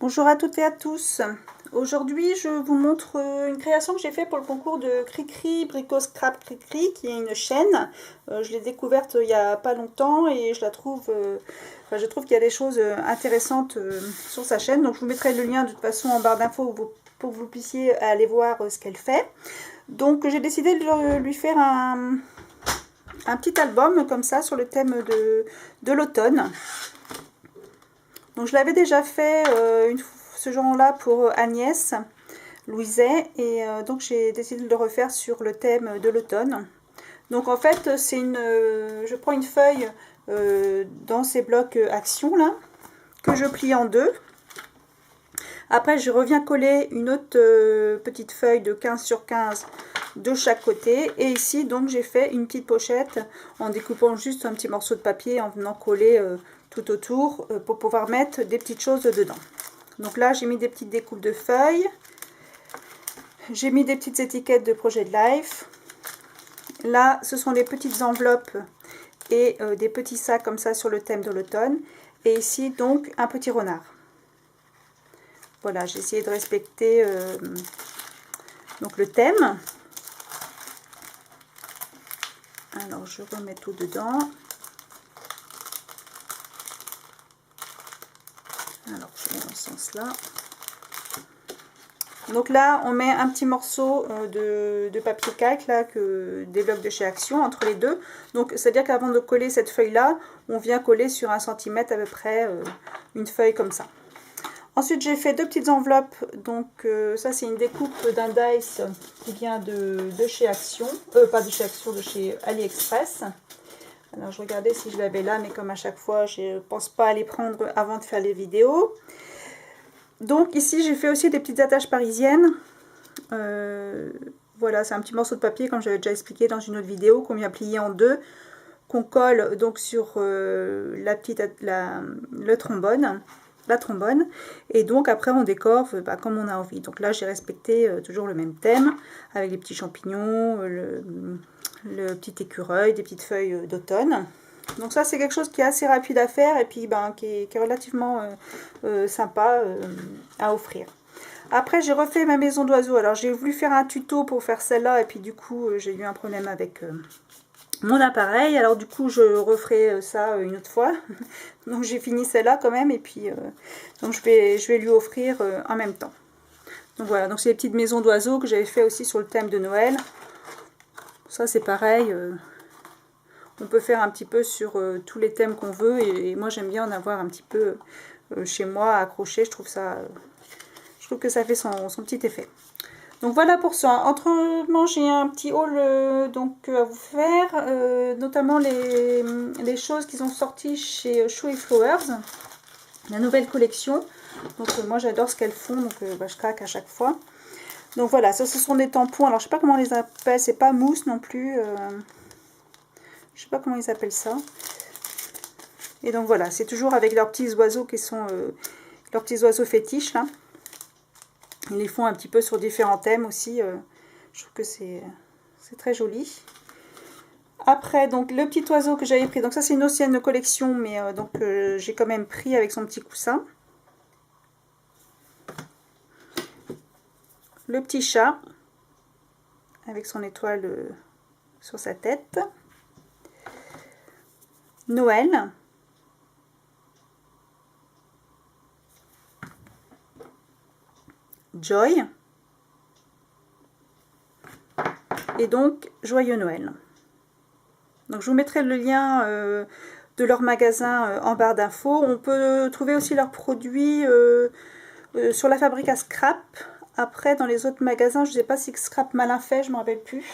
Bonjour à toutes et à tous. Aujourd'hui, je vous montre une création que j'ai faite pour le concours de Cricri, Brico Scrap Cricri, qui est une chaîne. Je l'ai découverte il n'y a pas longtemps et je la trouve, je trouve qu'il y a des choses intéressantes sur sa chaîne. Donc je vous mettrai le lien de toute façon en barre d'infos pour que vous puissiez aller voir ce qu'elle fait. Donc j'ai décidé de lui faire un petit album comme ça sur le thème de l'automne. Donc je l'avais déjà fait ce genre-là pour Agnès Louiset et donc j'ai décidé de le refaire sur le thème de l'automne. Donc en fait c'est je prends une feuille dans ces blocs action là que je plie en deux. Après je reviens coller une autre petite feuille de 15 sur 15 de chaque côté et ici donc j'ai fait une petite pochette en découpant juste un petit morceau de papier en venant coller tout autour pour pouvoir mettre des petites choses dedans. Donc là j'ai mis des petites découpes de feuilles, j'ai mis des petites étiquettes de projet de life. Là ce sont des petites enveloppes et des petits sacs comme ça sur le thème de l'automne, et ici donc un petit renard. Voilà, j'ai essayé de respecter donc le thème. Alors je remets tout dedans. Alors je mets dans ce sens là. Donc là on met un petit morceau de papier calque là, des blocs de chez Action entre les deux. Donc c'est à dire qu'avant de coller cette feuille là, on vient coller sur 1 cm à peu près une feuille comme ça. Ensuite j'ai fait deux petites enveloppes. Donc ça c'est une découpe d'un dice qui vient de chez Action, pas de chez Action, de chez AliExpress. Alors je regardais si je l'avais là, mais comme à chaque fois je ne pense pas à les prendre avant de faire les vidéos. Donc ici j'ai fait aussi des petites attaches parisiennes. Voilà, c'est un petit morceau de papier comme j'avais déjà expliqué dans une autre vidéo qu'on vient plier en deux, qu'on colle donc sur le trombone, la trombone, et donc après on décore comme on a envie. Donc là j'ai respecté toujours le même thème avec les petits champignons, le petit écureuil, des petites feuilles d'automne. Donc ça c'est quelque chose qui est assez rapide à faire et puis qui est relativement sympa à offrir. Après j'ai refait ma maison d'oiseaux. Alors j'ai voulu faire un tuto pour faire celle-là et puis du coup j'ai eu un problème avec mon appareil. Alors du coup je referai ça une autre fois. Donc j'ai fini celle-là quand même et puis donc je vais lui offrir en même temps. Donc voilà, donc c'est les petites maisons d'oiseaux que j'avais fait aussi sur le thème de Noël. Ça c'est pareil. On peut faire un petit peu sur tous les thèmes qu'on veut et moi j'aime bien en avoir un petit peu chez moi accroché. Je trouve que ça fait son petit effet. Donc voilà pour ça. Autrement j'ai un petit haul donc à vous faire, notamment les choses qui sont sorties chez Show Flowers, la nouvelle collection. Donc moi j'adore ce qu'elles font, donc je craque à chaque fois. Donc voilà, ça ce sont des tampons. Alors je sais pas comment on les appelle, c'est pas mousse non plus. Je sais pas comment ils appellent ça. Et donc voilà, c'est toujours avec leurs petits oiseaux qui sont leurs petits oiseaux fétiches là. Ils les font un petit peu sur différents thèmes aussi. Je trouve que c'est très joli. Après donc le petit oiseau que j'avais pris. Donc ça c'est une ancienne collection, mais j'ai quand même pris avec son petit coussin. Le petit chat avec son étoile sur sa tête. Noël. Joy. Et donc Joyeux Noël. Donc je vous mettrai le lien de leur magasin en barre d'infos. On peut trouver aussi leurs produits sur la fabrique à Scrap. Après dans les autres magasins, je ne sais pas si Scrap Malin fait, je ne me rappelle plus.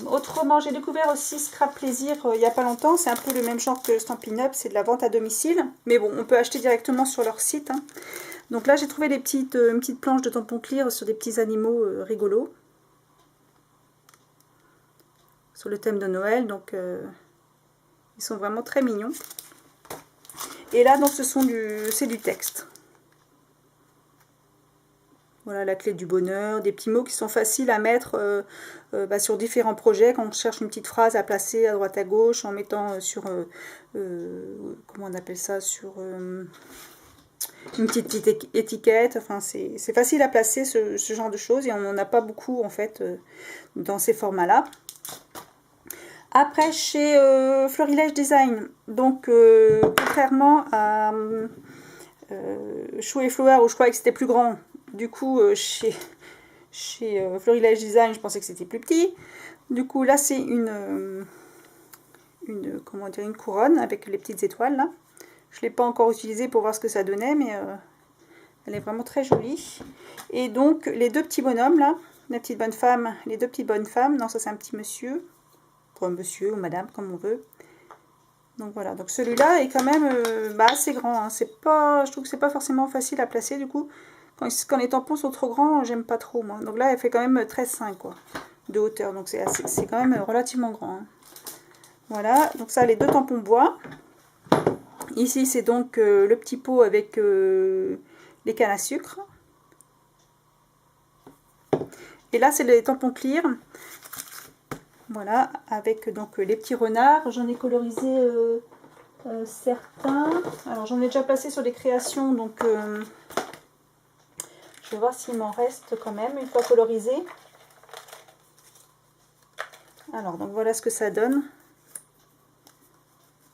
Autrement, j'ai découvert aussi Scrap Plaisir il n'y a pas longtemps. C'est un peu le même genre que Stampin' Up, c'est de la vente à domicile. Mais bon, on peut acheter directement sur leur site. Hein. Donc là, j'ai trouvé une petite planche de tampon clear sur des petits animaux rigolos. Sur le thème de Noël. Donc, ils sont vraiment très mignons. Et là, donc, c'est du texte. Voilà, la clé du bonheur, des petits mots qui sont faciles à mettre sur différents projets, quand on cherche une petite phrase à placer à droite à gauche, en mettant sur, comment on appelle ça, sur une petite étiquette. Enfin, c'est facile à placer ce genre de choses et on n'en a pas beaucoup en fait dans ces formats-là. Après, chez Florilège Design, donc contrairement à Chou et Flower où je croyais que c'était plus grand, du coup chez Florilège Design je pensais que c'était plus petit. Du coup là c'est comment dire, une couronne avec les petites étoiles là. Je ne l'ai pas encore utilisée pour voir ce que ça donnait, mais elle est vraiment très jolie. Et donc les deux petits bonhommes là, la petite bonne femme, les deux petites bonnes femmes, non ça c'est un petit monsieur, pour un monsieur ou madame comme on veut. Donc voilà, donc celui-là est quand même assez grand, hein. C'est pas, je trouve que c'est pas forcément facile à placer du coup. Quand les tampons sont trop grands, j'aime pas trop moi. Donc là elle fait quand même 13,5 quoi, de hauteur, donc c'est quand même relativement grand, hein. Voilà, donc ça les deux tampons bois. Ici c'est donc le petit pot avec les cannes à sucre. Et là c'est les tampons clear. Voilà, avec donc les petits renards. J'en ai colorisé certains. Alors j'en ai déjà placé sur les créations, donc je vais voir s'il m'en reste quand même une fois colorisé. Alors donc voilà ce que ça donne.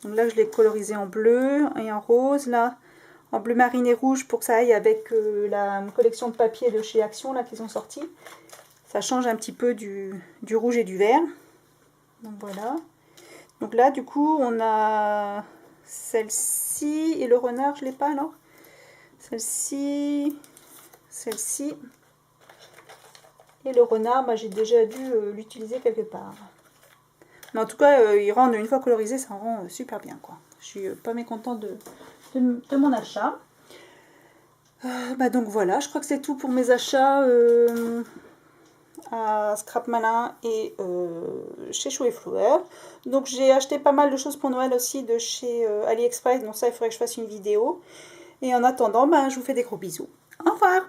Donc là je l'ai colorisé en bleu et en rose, là en bleu marine et rouge pour que ça aille avec la collection de papier de chez Action là qu'ils ont sorti. Ça change un petit peu du rouge et du vert. Donc voilà. Donc là du coup on a celle-ci et le renard, je l'ai pas alors. Celle-ci, celle-ci et le renard, bah, j'ai déjà dû l'utiliser quelque part. Mais en tout cas, il rend, une fois colorisé, ça rend super bien quoi. Je suis pas mécontente de mon achat. Bah donc voilà, je crois que c'est tout pour mes achats à Scrap Malin et chez Chou et Flower. Donc j'ai acheté pas mal de choses pour Noël aussi de chez AliExpress, donc ça il faudrait que je fasse une vidéo. Et en attendant, bah, je vous fais des gros bisous. Au revoir!